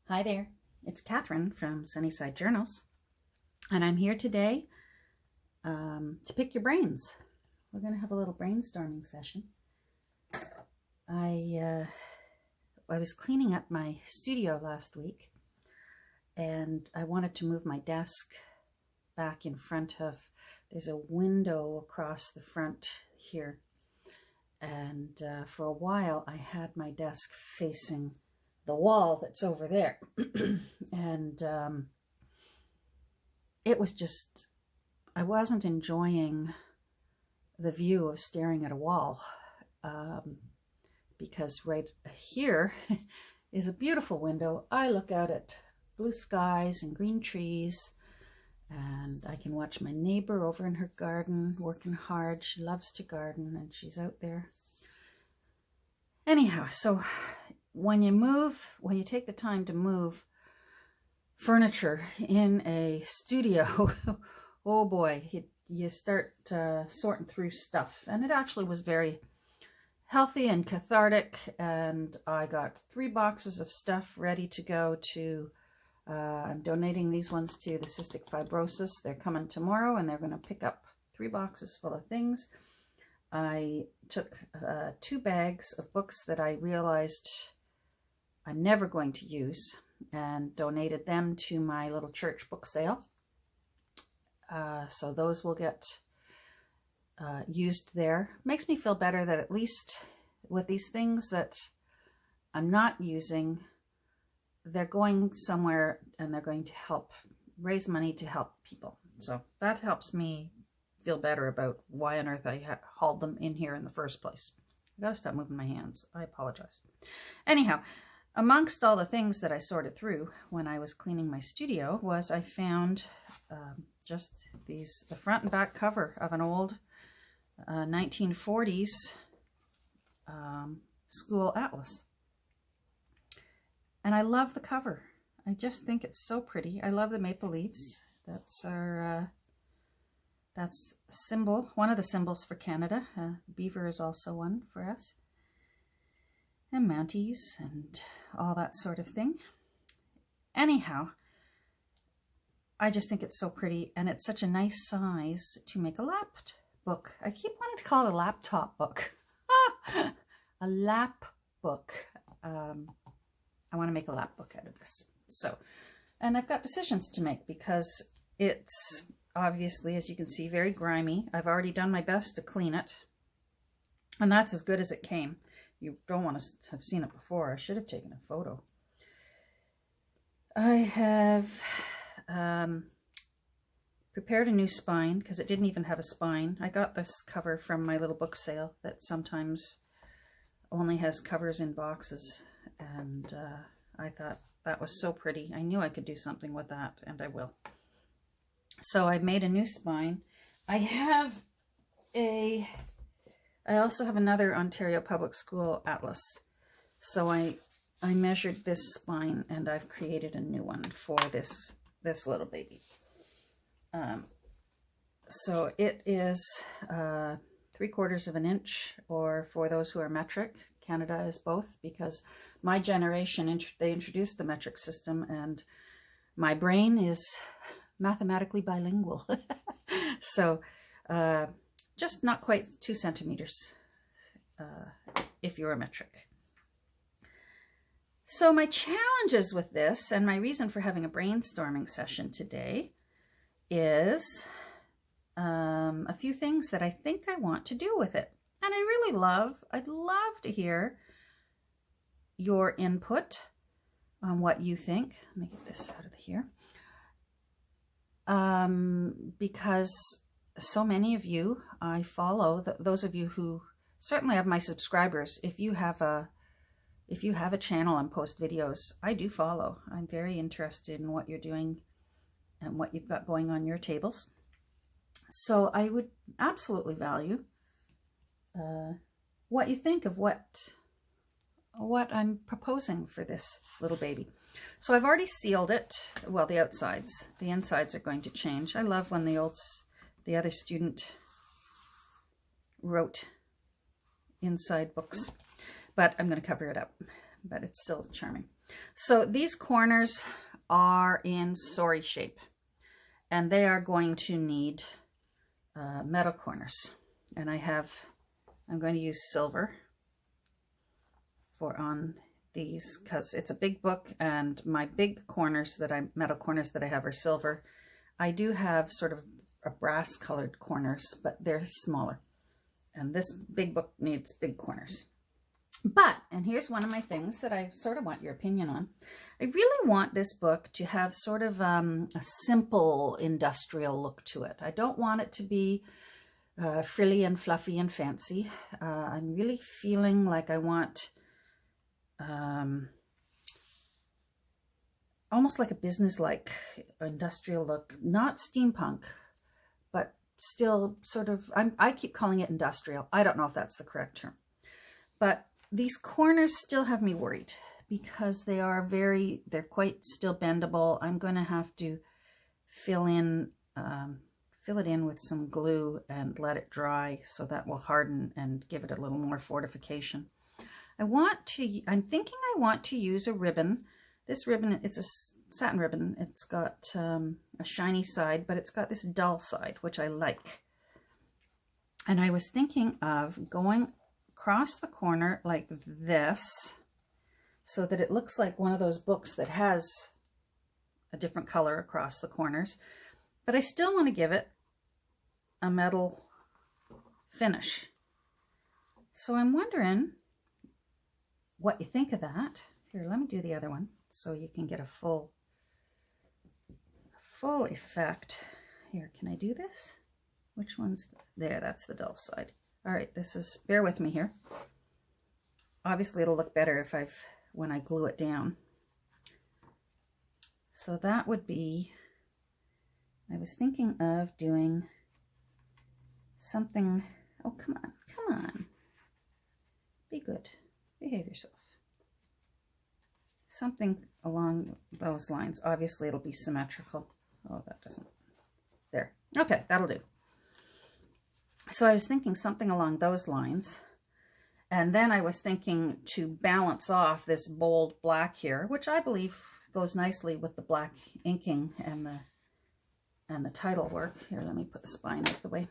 Hi there, it's Catherine from Sunnyside Journals, and I'm here today to pick your brains. We're going to have a little brainstorming session. I was cleaning up my studio last week, and I wanted to move my desk back in front of, there's a window across the front here, and for a while I had my desk facing the wall that's over there. And it was just, I wasn't enjoying the view of staring at a wall, because right here is a beautiful window. I look out at blue skies and green trees, and I can watch my neighbor over in her garden working hard. She loves to garden, and she's out there. Anyhow, so when you take the time to move furniture in a studio, oh boy, you start sorting through stuff. And it actually was very healthy and cathartic. And I got 3 boxes of stuff ready to go to, I'm donating these ones to the Cystic Fibrosis. They're coming tomorrow, and they're going to pick up 3 boxes full of things. I took 2 bags of books that I realized I'm never going to use, and donated them to my little church book sale. So those will get used there. Makes me feel better that at least with these things that I'm not using, they're going somewhere and they're going to help raise money to help people. So that helps me feel better about why on earth I hauled them in here in the first place. I gotta stop moving my hands. I apologize. Anyhow, amongst all the things that I sorted through when I was cleaning my studio was I found just the front and back cover of an old 1940s school atlas. And I love the cover. I just think it's so pretty. I love the maple leaves. That's our that's symbol, one of the symbols for Canada. Beaver is also one for us. And Mounties and all that sort of thing. Anyhow, I just think it's so pretty, and it's such a nice size to make a lap book. I keep wanting to call it a laptop book. A lap book. I want to make a lap book out of this. So, and I've got decisions to make because it's obviously, as you can see, very grimy. I've already done my best to clean it, and that's as good as it came. You don't want to have seen it before. I should have taken a photo. I have prepared a new spine because it didn't even have a spine. I got this cover from my little book sale that sometimes only has covers in boxes, and I thought that was so pretty. I knew I could do something with that, and I will. So I made a new spine. I also have another Ontario Public School atlas. So I measured this spine, and I've created a new one for this little baby. So it is 3/4 of an inch, or for those who are metric, Canada is both, because my generation, they introduced the metric system, and my brain is mathematically bilingual. So just not quite 2 centimeters if you're a metric. So my challenges with this, and my reason for having a brainstorming session today, is a few things that I think I want to do with it. And I'd love to hear your input on what you think. Let me get this out of here. Because so many of you I follow, those of you who certainly have my subscribers, if you have a channel and post videos, I do follow. I'm very interested in what you're doing and what you've got going on your tables. So I would absolutely value what you think of what I'm proposing for this little baby. So I've already sealed it. Well, the outsides. The insides are going to change. I love when the other student wrote inside books, but I'm going to cover it up. But it's still charming. So these corners are in sorry shape, and they are going to need metal corners. And I'm going to use silver on these because it's a big book, and my big corners metal corners that I have are silver. I do have sort of a brass colored corners, but they're smaller. And this big book needs big corners. But, and here's one of my things that I sort of want your opinion on. I really want this book to have sort of a simple industrial look to it. I don't want it to be frilly and fluffy and fancy. I'm really feeling like I want almost like a business-like industrial look, not steampunk, but still sort of, I keep calling it industrial. I don't know if that's the correct term. But these corners still have me worried because they're quite still bendable. I'm going to have to fill it in with some glue and let it dry so that will harden and give it a little more fortification. I'm thinking I want to use a ribbon. This ribbon, it's a satin ribbon. It's got a shiny side, but it's got this dull side, which I like. And I was thinking of going across the corner like this so that it looks like one of those books that has a different color across the corners, but I still want to give it a metal finish. So I'm wondering what you think of that. Here, let me do the other one so you can get a full effect. Here, can I do this? Which one's there? That's the dull side. All right, bear with me here. Obviously it'll look better when I glue it down. So that would be, I was thinking of doing something, oh, come on. Be good, behave yourself. Something along those lines. Obviously it'll be symmetrical. Oh, that doesn't, there. Okay, that'll do. So I was thinking something along those lines. And then I was thinking to balance off this bold black here, which I believe goes nicely with the black inking and the title work. Here, let me put the spine out of the way.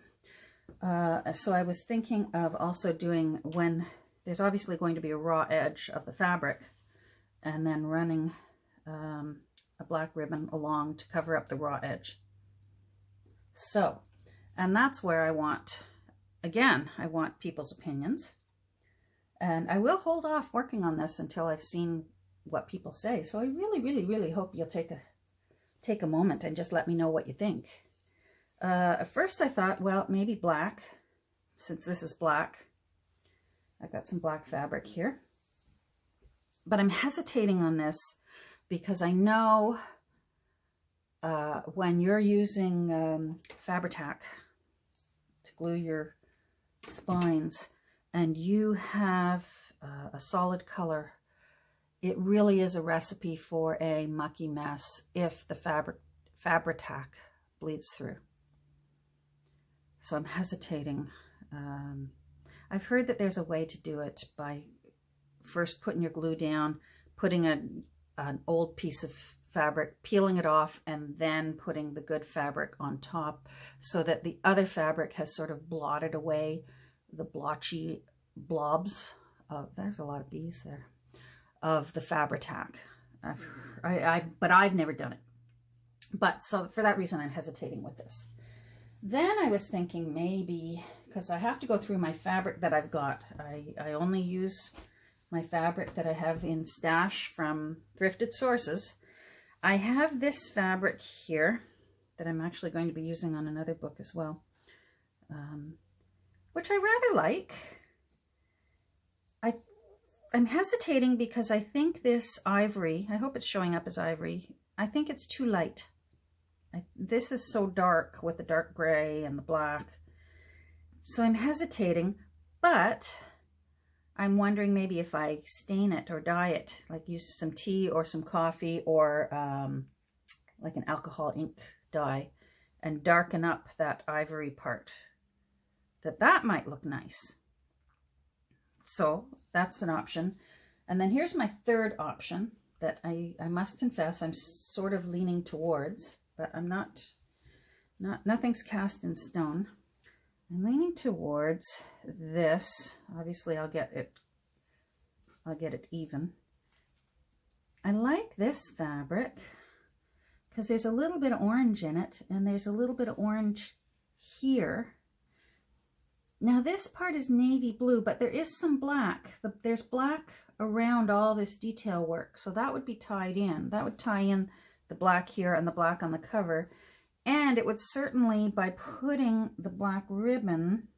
So I was thinking of also doing, when there's obviously going to be a raw edge of the fabric, and then running a black ribbon along to cover up the raw edge. So, and that's where I want people's opinions. And I will hold off working on this until I've seen what people say. So I really, really, really hope you'll take a moment and just let me know what you think. At first I thought, well, maybe black, since this is black. I've got some black fabric here. But I'm hesitating on this because I know when you're using Fabri-Tac to glue your spines and you have a solid color, it really is a recipe for a mucky mess if the Fabri-Tac bleeds through. So I'm hesitating. I've heard that there's a way to do it by first putting your glue down, putting an old piece of fabric, peeling it off, and then putting the good fabric on top so that the other fabric has sort of blotted away the blotchy blobs of, there's a lot of bees there, of the Fabri-Tac. But I've never done it. But so for that reason, I'm hesitating with this. Then I was thinking maybe, because I have to go through my fabric that I've got. I only use my fabric that I have in stash from Thrifted Sources. I have this fabric here that I'm actually going to be using on another book as well, which I rather like. I'm hesitating because I think this ivory, I hope it's showing up as ivory, I think it's too light. This is so dark with the dark gray and the black. So I'm hesitating, but I'm wondering maybe if I stain it or dye it, like use some tea or some coffee or like an alcohol ink dye and darken up that ivory part, that might look nice. So that's an option. And then here's my third option that I must confess I'm sort of leaning towards, but I'm nothing's cast in stone. I'm leaning towards this. Obviously I'll get it even. I like this fabric because there's a little bit of orange in it, and there's a little bit of orange here. Now this part is navy blue, but there is some black. There's black around all this detail work, so that would be tied in. That would tie in the black here and the black on the cover. And it would certainly, by putting the black ribbon,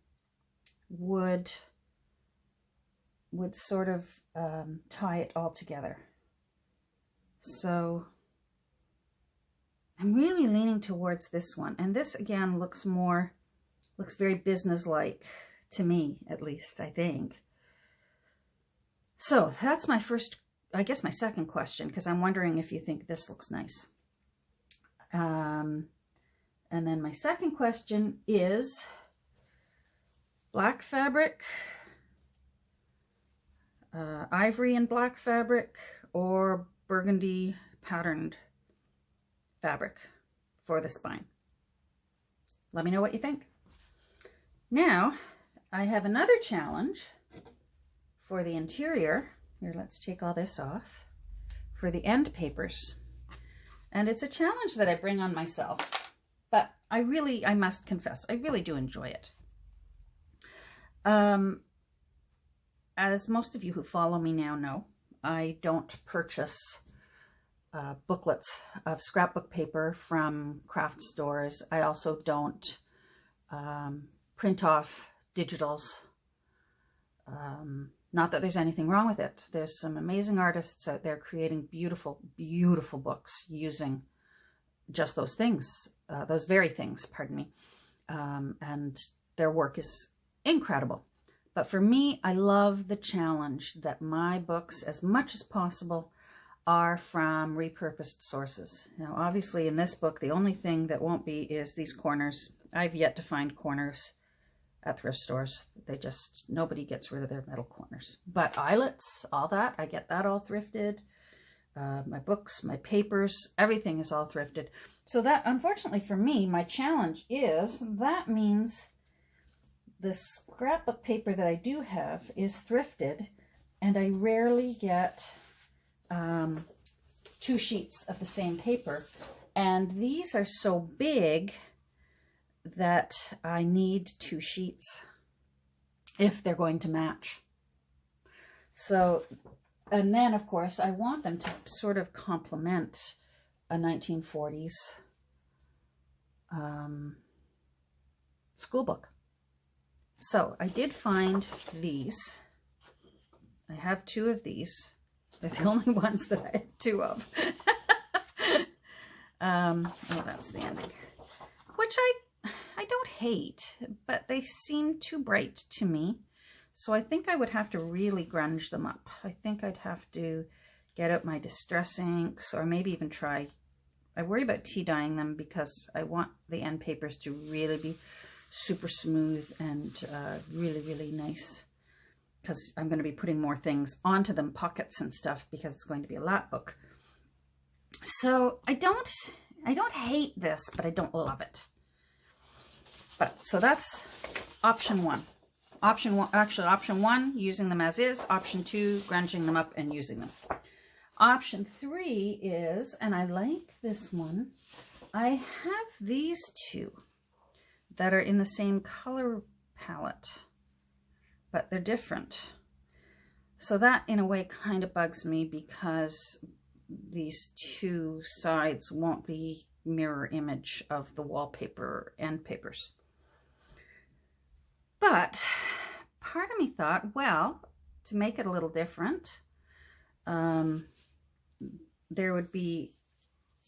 would sort of tie it all together. So I'm really leaning towards this one. And this, again, looks very business-like to me, at least, I think. So that's my first, I guess my second question, because I'm wondering if you think this looks nice. And then my second question is black fabric, ivory and black fabric, or burgundy patterned fabric for the spine. Let me know what you think. Now, I have another challenge for the interior. Here, let's take all this off. For the end papers. And it's a challenge that I bring on myself. But I must confess, I really do enjoy it. As most of you who follow me now know, I don't purchase booklets of scrapbook paper from craft stores. I also don't print off digitals. Not that there's anything wrong with it. There's some amazing artists out there creating beautiful, beautiful books using just those things, those very things, pardon me. And their work is incredible. But for me, I love the challenge that my books, as much as possible, are from repurposed sources. Now, obviously in this book, the only thing that won't be is these corners. I've yet to find corners at thrift stores. Nobody gets rid of their metal corners. But eyelets, all that, I get that all thrifted. My books, my papers, everything is all thrifted. So that, unfortunately for me, my challenge is, that means the scrapbook paper that I do have is thrifted, and I rarely get 2 sheets of the same paper. And these are so big that I need 2 sheets if they're going to match. So, and then of course I want them to sort of complement a 1940s school book. So I did find these. I have 2 of these. They're the only ones that I have 2 of. Oh, that's the ending. Which I don't hate, but they seem too bright to me. So I think I would have to really grunge them up. I think I'd have to get out my distress inks, or maybe even try. I worry about tea dyeing them because I want the end papers to really be super smooth and really, really nice, because I'm going to be putting more things onto them, pockets and stuff, because it's going to be a lap book. So I don't hate this, but I don't love it. But so that's option 1. Option 1, using them as is. Option 2, grunging them up and using them. Option 3 is, and I like this one, I have these 2 that are in the same color palette, but they're different. So that in a way kind of bugs me, because these 2 sides won't be mirror image of the wallpaper end papers. But part of me thought, well, to make it a little different, there would be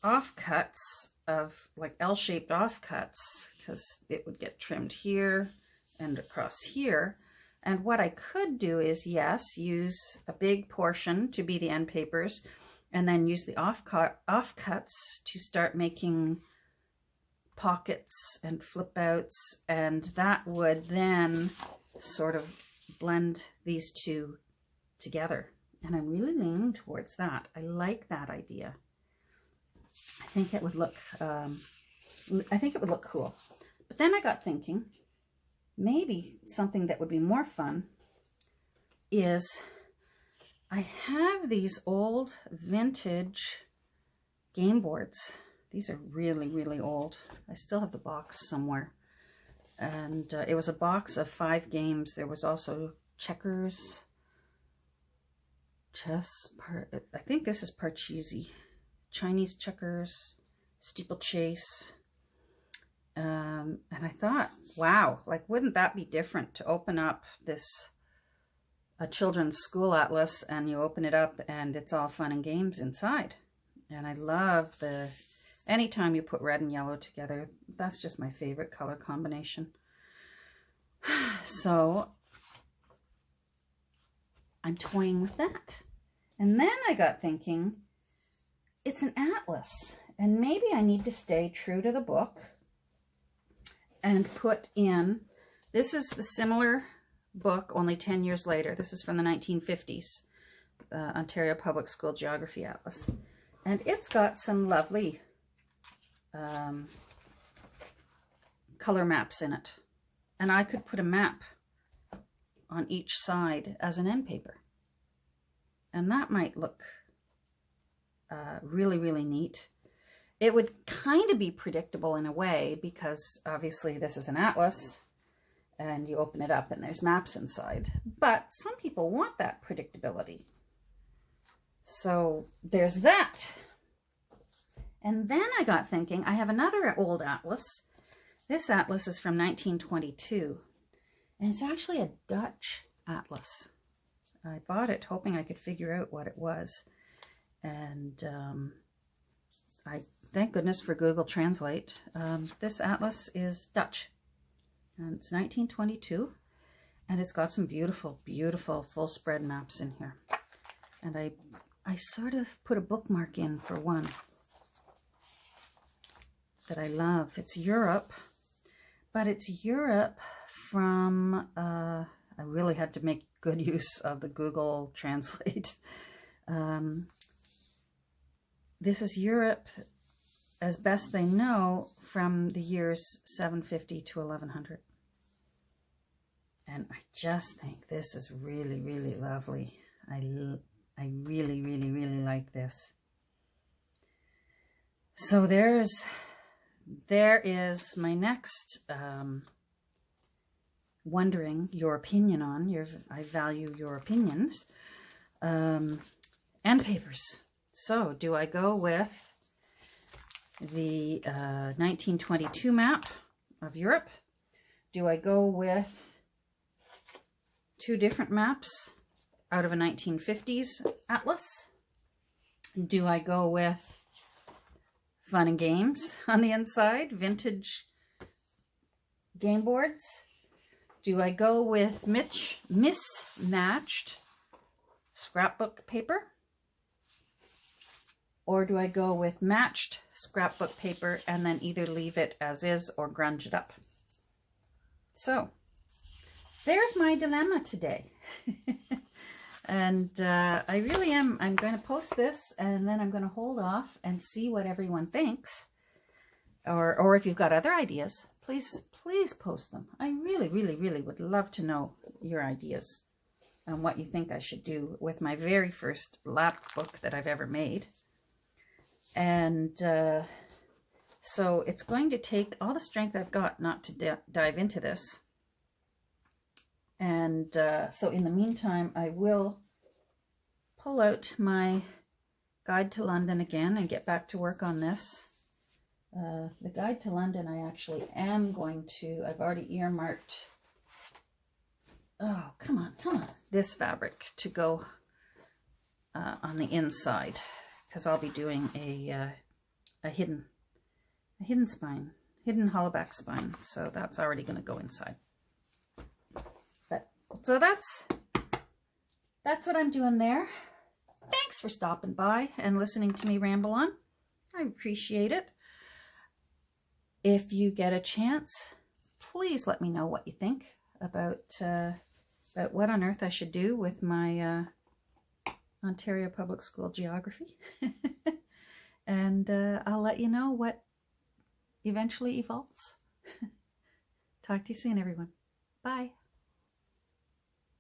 offcuts of like L-shaped offcuts, because it would get trimmed here and across here. And what I could do is, yes, use a big portion to be the end papers, and then use the offcuts to start making pockets and flip outs, and that would then sort of blend these 2 together And I'm really leaning towards that. I like that idea. I think it would look, cool. But then I got thinking, maybe something that would be more fun is I have these old vintage game boards. These are really, really old. I still have the box somewhere. And it was a box of 5 games. There was also checkers, chess, I think this is Parcheesi, Chinese checkers, steeplechase. And I thought, wow, like, wouldn't that be different to open up this a children's school atlas, and you open it up and it's all fun and games inside. And I love anytime you put red and yellow together, that's just my favorite color combination. So I'm toying with that. And then I got thinking, it's an atlas, and maybe I need to stay true to the book and put in, this is the similar book, only 10 years later. This is from the 1950s, Ontario Public School Geography Atlas. And it's got some lovely color maps in it. And I could put a map on each side as an end paper. And that might look really, really neat. It would kind of be predictable in a way, because obviously this is an atlas and you open it up and there's maps inside. But some people want that predictability. So there's that. And then I got thinking, I have another old atlas. This atlas is from 1922, and it's actually a Dutch atlas. I bought it hoping I could figure out what it was. And I thank goodness for Google Translate. This atlas is Dutch, and it's 1922, and it's got some beautiful, beautiful full spread maps in here. And I sort of put a bookmark in for one that I love. It's Europe, but it's Europe from, I really had to make good use of the Google Translate. This is Europe, as best they know, from the years 750 to 1100. And I just think this is really, really lovely. I really, really, really like this. So there is my next wondering your opinion on. I value your opinions. End papers. So do I go with the 1922 map of Europe? Do I go with 2 different maps out of a 1950s atlas? Do I go with fun and games on the inside, vintage game boards? Do I go with mismatched scrapbook paper? Or do I go with matched scrapbook paper and then either leave it as is or grunge it up? So there's my dilemma today. And I really am, I'm going to post this, and then I'm going to hold off and see what everyone thinks. Or if you've got other ideas, please post them. I really, really, really would love to know your ideas on what you think I should do with my very first lap book that I've ever made. And so it's going to take all the strength I've got not to dive into this. And so in the meantime, I will pull out my Guide to London again and get back to work on this. The Guide to London, I actually am going to, I've already earmarked, oh, come on, this fabric to go on the inside, because I'll be doing a hidden spine, hidden hollowback spine. So that's already going to go inside. So that's what I'm doing there. Thanks for stopping by and listening to me ramble on. I appreciate it. If you get a chance, please let me know what you think about what on earth I should do with my Ontario Public School Geography. And I'll let you know what eventually evolves. Talk to you soon, everyone. Bye.